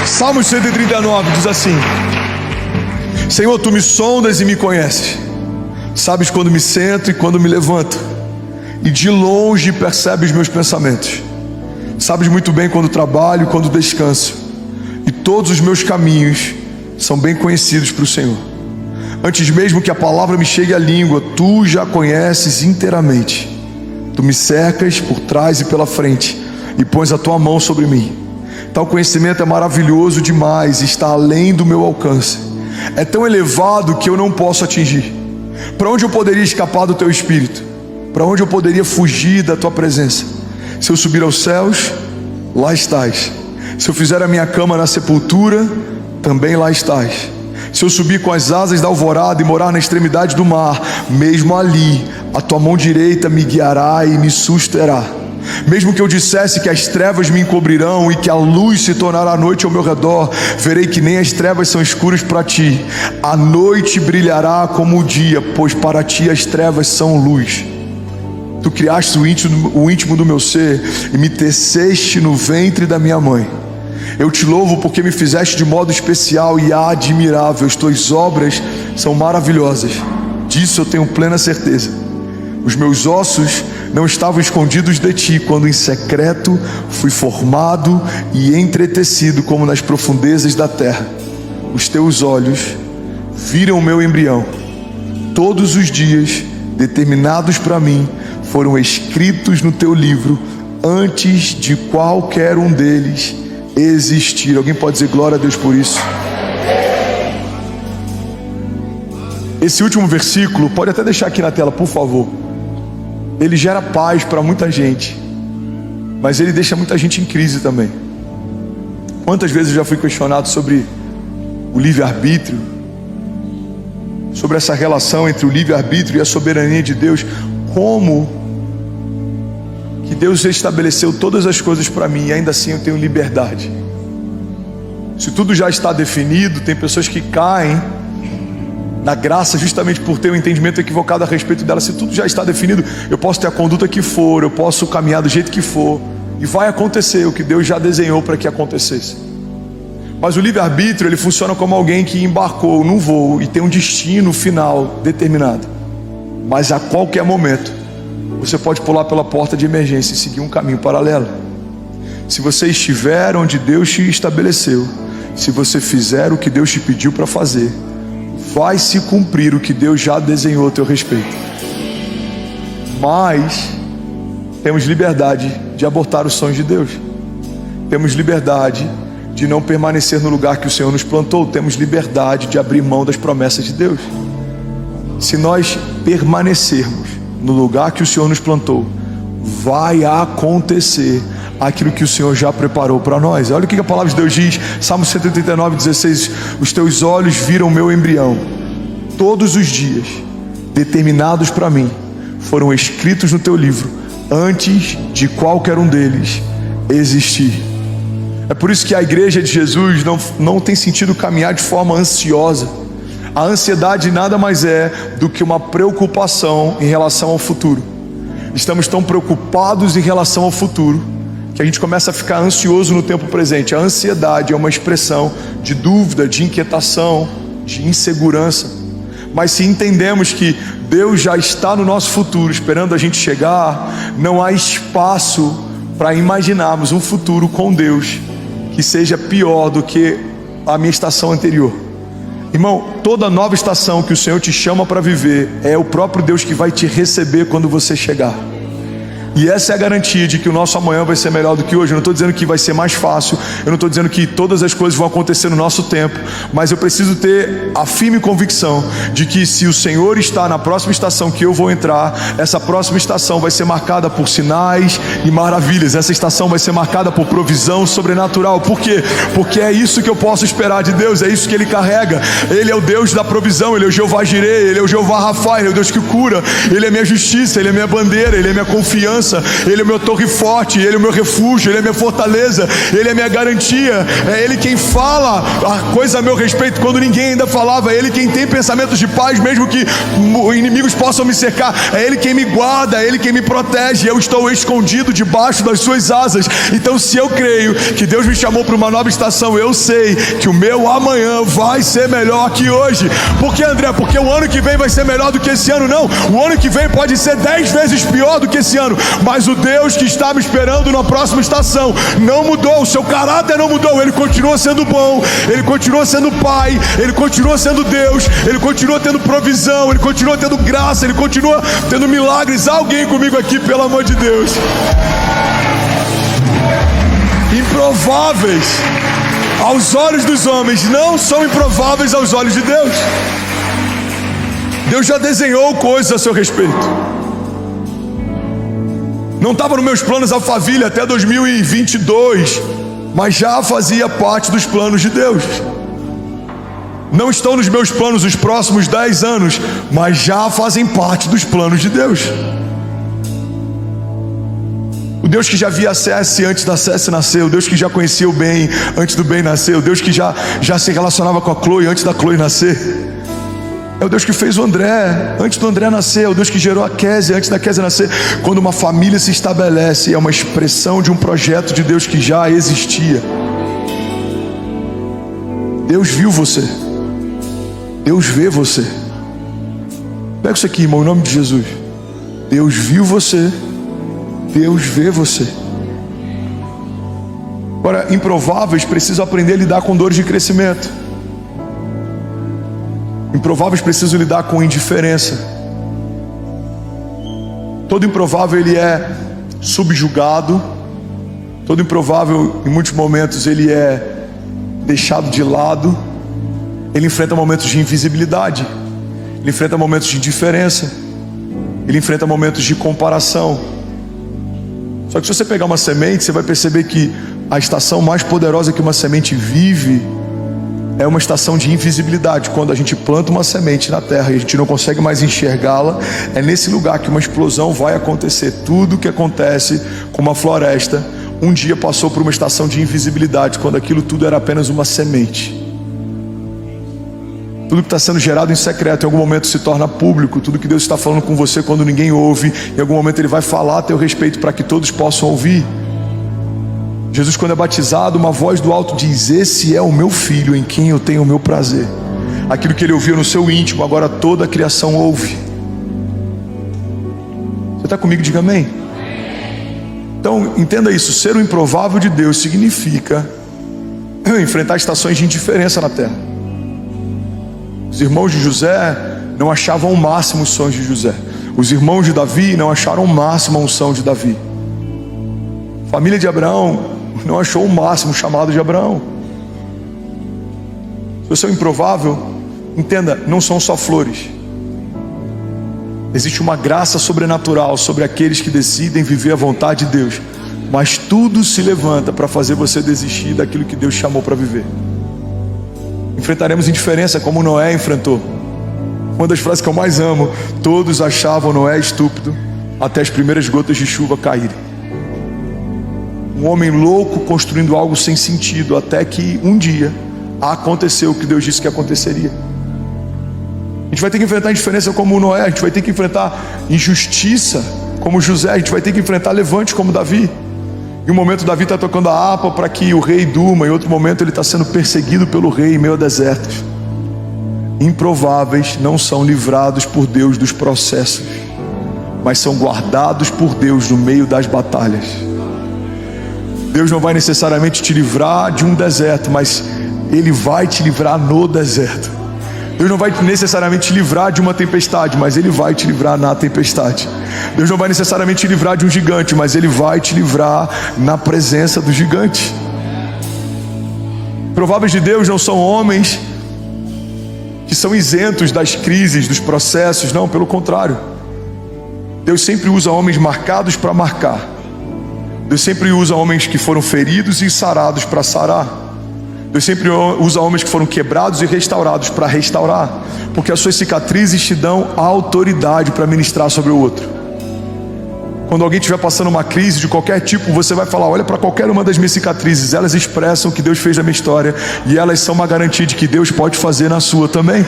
Salmo 139 diz assim: Senhor, tu me sondas e me conheces. Sabes quando me sento e quando me levanto, e de longe percebes meus pensamentos. Sabes muito bem quando trabalho e quando descanso, e todos os meus caminhos são bem conhecidos para o Senhor. Antes mesmo que a palavra me chegue à língua, tu já conheces inteiramente. Tu me cercas por trás e pela frente, e pões a tua mão sobre mim. Tal conhecimento é maravilhoso demais, está além do meu alcance. É tão elevado que eu não posso atingir. Para onde eu poderia escapar do teu espírito? Para onde eu poderia fugir da tua presença? Se eu subir aos céus, lá estás. Se eu fizer a minha cama na sepultura, também lá estás. Se eu subir com as asas da alvorada e morar na extremidade do mar, mesmo ali a tua mão direita me guiará e me susterá. Mesmo que eu dissesse que as trevas me encobrirão e que a luz se tornará noite ao meu redor, verei que nem as trevas são escuras para ti. A noite brilhará como o dia, pois para ti as trevas são luz. Tu criaste o íntimo do meu ser e me teceste no ventre da minha mãe. Eu te louvo porque me fizeste de modo especial e admirável. As tuas obras são maravilhosas, disso eu tenho plena certeza. Os meus ossos não estavam escondidos de ti, quando em secreto fui formado e entretecido como nas profundezas da terra. Os teus olhos viram o meu embrião. Todos os dias determinados para mim foram escritos no teu livro, antes de qualquer um deles existir. Alguém pode dizer glória a Deus por isso? Esse último versículo, pode até deixar aqui na tela, por favor. Ele gera paz para muita gente, mas ele deixa muita gente em crise também. Quantas vezes eu já fui questionado sobre o livre-arbítrio, sobre essa relação entre o livre-arbítrio e a soberania de Deus. Como que Deus estabeleceu todas as coisas para mim e ainda assim eu tenho liberdade? Se tudo já está definido, tem pessoas que caem na graça justamente por ter um entendimento equivocado a respeito dela. Se tudo já está definido, eu posso ter a conduta que for, eu posso caminhar do jeito que for, e vai acontecer o que Deus já desenhou para que acontecesse. Mas o livre-arbítrio, ele funciona como alguém que embarcou num voo e tem um destino final determinado, mas a qualquer momento você pode pular pela porta de emergência e seguir um caminho paralelo. Se você estiver onde Deus te estabeleceu, se você fizer o que Deus te pediu para fazer, vai se cumprir o que Deus já desenhou a teu respeito. Mas temos liberdade de abortar os sonhos de Deus. Temos liberdade de não permanecer no lugar que o Senhor nos plantou. Temos liberdade de abrir mão das promessas de Deus. Se nós permanecermos no lugar que o Senhor nos plantou, vai acontecer aquilo que o Senhor já preparou para nós. Olha o que a palavra de Deus diz, Salmo 139:16: os teus olhos viram o meu embrião. Todos os dias determinados para mim foram escritos no teu livro, antes de qualquer um deles existir. É por isso que a igreja de Jesus não tem sentido caminhar de forma ansiosa. A ansiedade nada mais é do que uma preocupação em relação ao futuro. Estamos tão preocupados em relação ao futuro que a gente começa a ficar ansioso no tempo presente. A ansiedade é uma expressão de dúvida, de inquietação, de insegurança. Mas se entendemos que Deus já está no nosso futuro, esperando a gente chegar, não há espaço para imaginarmos um futuro com Deus que seja pior do que a minha estação anterior. Irmão, toda nova estação que o Senhor te chama para viver, é o próprio Deus que vai te receber quando você chegar. E essa é a garantia de que o nosso amanhã vai ser melhor do que hoje. Eu não estou dizendo que vai ser mais fácil, eu não estou dizendo que todas as coisas vão acontecer no nosso tempo, mas eu preciso ter a firme convicção de que se o Senhor está na próxima estação que eu vou entrar, essa próxima estação vai ser marcada por sinais e maravilhas. Essa estação vai ser marcada por provisão sobrenatural. Por quê? Porque é isso que eu posso esperar de Deus, é isso que Ele carrega. Ele é o Deus da provisão, Ele é o Jeová Jireh, Ele é o Jeová Rafa, Ele é o Deus que cura, Ele é minha justiça, Ele é minha bandeira, Ele é minha confiança, segurança, Ele é meu torre forte, Ele é meu refúgio, Ele é minha fortaleza, Ele é minha garantia. É Ele quem fala a coisa a meu respeito quando ninguém ainda falava. É Ele quem tem pensamentos de paz mesmo que inimigos possam me cercar. É Ele quem me guarda, é Ele quem me protege. Eu estou escondido debaixo das suas asas. Então, se eu creio que Deus me chamou para uma nova estação, eu sei que o meu amanhã vai ser melhor que hoje. Por que, André? Porque o ano que vem vai ser melhor do que esse ano? Não, o ano que vem pode ser 10 vezes pior do que esse ano, mas o Deus que está me esperando na próxima estação não mudou, o seu caráter não mudou. Ele continua sendo bom, Ele continua sendo Pai, Ele continua sendo Deus, Ele continua tendo provisão, Ele continua tendo graça, Ele continua tendo milagres. Alguém comigo aqui, pelo amor de Deus? Improváveis aos olhos dos homens não são improváveis aos olhos de Deus. Deus já desenhou coisas a seu respeito. Não estava nos meus planos Alphaville até 2022, mas já fazia parte dos planos de Deus. Não estão nos meus planos os próximos 10 anos, mas já fazem parte dos planos de Deus. O Deus que já via a Cécia antes da Cécia nascer, o Deus que já conhecia o bem antes do bem nascer, o Deus que já se relacionava com a Chloe antes da Chloe nascer. É o Deus que fez o André antes do André nascer, é o Deus que gerou a Kézia antes da Kézia nascer. Quando uma família se estabelece, é uma expressão de um projeto de Deus que já existia. Deus viu você, Deus vê você. Pega isso aqui, irmão, em nome de Jesus. Deus viu você, Deus vê você. Agora, improváveis precisam aprender a lidar com dores de crescimento. Improváveis precisam lidar com indiferença. Todo improvável ele é subjugado. Todo improvável, em muitos momentos, ele é deixado de lado. Ele enfrenta momentos de invisibilidade. Ele enfrenta momentos de indiferença. Ele enfrenta momentos de comparação. Só que se você pegar uma semente, você vai perceber que a estação mais poderosa que uma semente vive é uma estação de invisibilidade. Quando a gente planta uma semente na terra e a gente não consegue mais enxergá-la, é nesse lugar que uma explosão vai acontecer. Tudo que acontece com uma floresta, um dia passou por uma estação de invisibilidade, quando aquilo tudo era apenas uma semente. Tudo que está sendo gerado em secreto, em algum momento se torna público. Tudo que Deus está falando com você quando ninguém ouve, em algum momento Ele vai falar a teu respeito para que todos possam ouvir. Jesus, quando é batizado, uma voz do alto diz: esse é o meu filho, em quem eu tenho o meu prazer. Aquilo que ele ouviu no seu íntimo, agora toda a criação ouve. Você está comigo? Diga amém. Então entenda isso, ser o improvável de Deus significa enfrentar estações de indiferença na terra. Os irmãos de José não achavam o máximo os sonhos de José. Os irmãos de Davi não acharam o máximo a unção de Davi. A família de Abraão não achou o máximo o chamado de Abraão. Se você é improvável, entenda, não são só flores. Existe uma graça sobrenatural sobre aqueles que decidem viver a vontade de Deus. Mas tudo se levanta para fazer você desistir daquilo que Deus chamou para viver. Enfrentaremos indiferença como Noé enfrentou. Uma das frases que eu mais amo: todos achavam Noé estúpido até as primeiras gotas de chuva caírem. Um homem louco construindo algo sem sentido, até que um dia aconteceu o que Deus disse que aconteceria. A gente vai ter que enfrentar indiferença como Noé, a gente vai ter que enfrentar injustiça como José, a gente vai ter que enfrentar levante como Davi. Em um momento Davi está tocando a harpa para que o rei durma, em outro momento ele está sendo perseguido pelo rei em meio a desertos. Improváveis não são livrados por Deus dos processos, mas são guardados por Deus no meio das batalhas. Deus não vai necessariamente te livrar de um deserto, mas Ele vai te livrar no deserto. Deus não vai necessariamente te livrar de uma tempestade, mas Ele vai te livrar na tempestade. Deus não vai necessariamente te livrar de um gigante, mas Ele vai te livrar na presença do gigante. Prováveis de Deus não são homens que são isentos das crises, dos processos. Não, pelo contrário. Deus sempre usa homens marcados para marcar. Deus sempre usa homens que foram feridos e sarados para sarar. Deus sempre usa homens que foram quebrados e restaurados para restaurar, porque as suas cicatrizes te dão a autoridade para ministrar sobre o outro. Quando alguém estiver passando uma crise de qualquer tipo, você vai falar: olha para qualquer uma das minhas cicatrizes, elas expressam o que Deus fez na minha história, e elas são uma garantia de que Deus pode fazer na sua também.